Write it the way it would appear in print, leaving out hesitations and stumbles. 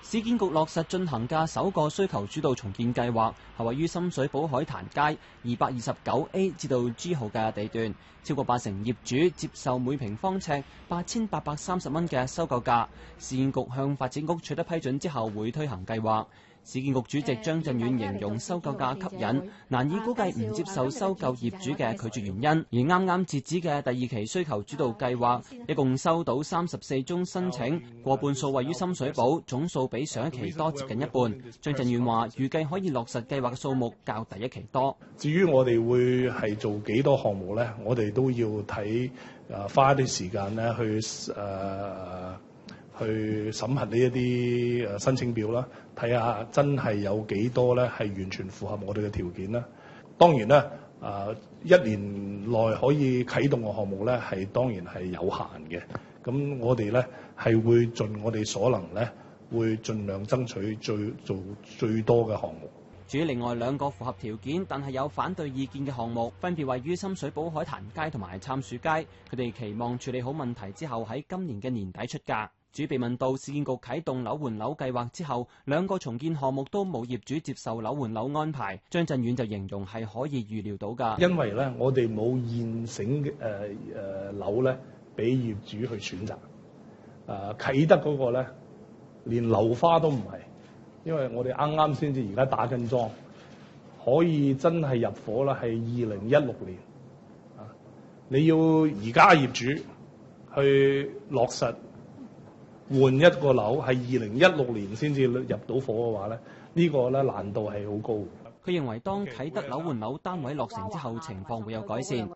市建局落實進行嘅首個需求主導重建計劃，係位於深水埗海壇街229A 至到 G 號嘅地段，超過80%業主接受每平方尺8830蚊嘅收購價。市建局向發展局取得批准之後，會推行計劃。市建局主席張震遠形容收購價吸引，難以估計唔接受收購業主嘅拒絕原因。而啱啱截止嘅第2期需求主導計劃，一共收到34宗申請，過半數位於深水埗，總數比上一期多接近一半。張震遠話：預計可以落實計劃嘅數目較第1期多。至於我哋會係做幾多項目呢？我哋都要睇花一啲時間咧去審核呢一啲申請表啦，睇下真係有幾多咧係完全符合我哋嘅條件啦。當然啦，1年內可以啟動嘅項目咧係當然係有限嘅。咁我哋咧係會盡我哋所能咧，會盡量爭取做最多嘅項目。至於另外2個符合條件但係有反對意見嘅項目，分別位於深水埗海壇街同埋杉樹街。佢哋期望處理好問題之後，喺今年嘅年底出價。至於被問到市建局啟動樓換樓計劃之後，2個重建項目都冇業主接受樓換樓安排，張震遠就形容係可以預料到㗎。因為咧，我哋冇現成嘅樓咧，俾業主去選擇。啟德嗰個咧，連樓花都唔係。因為我哋啱啱先至而家打緊樁，可以真係入伙啦，係2016年。你要而家業主去落實換一個樓，係2016年先至入到伙嘅話咧，呢個咧難度係好高。佢認為當啟德樓換樓單位落成之後，情況會有改善。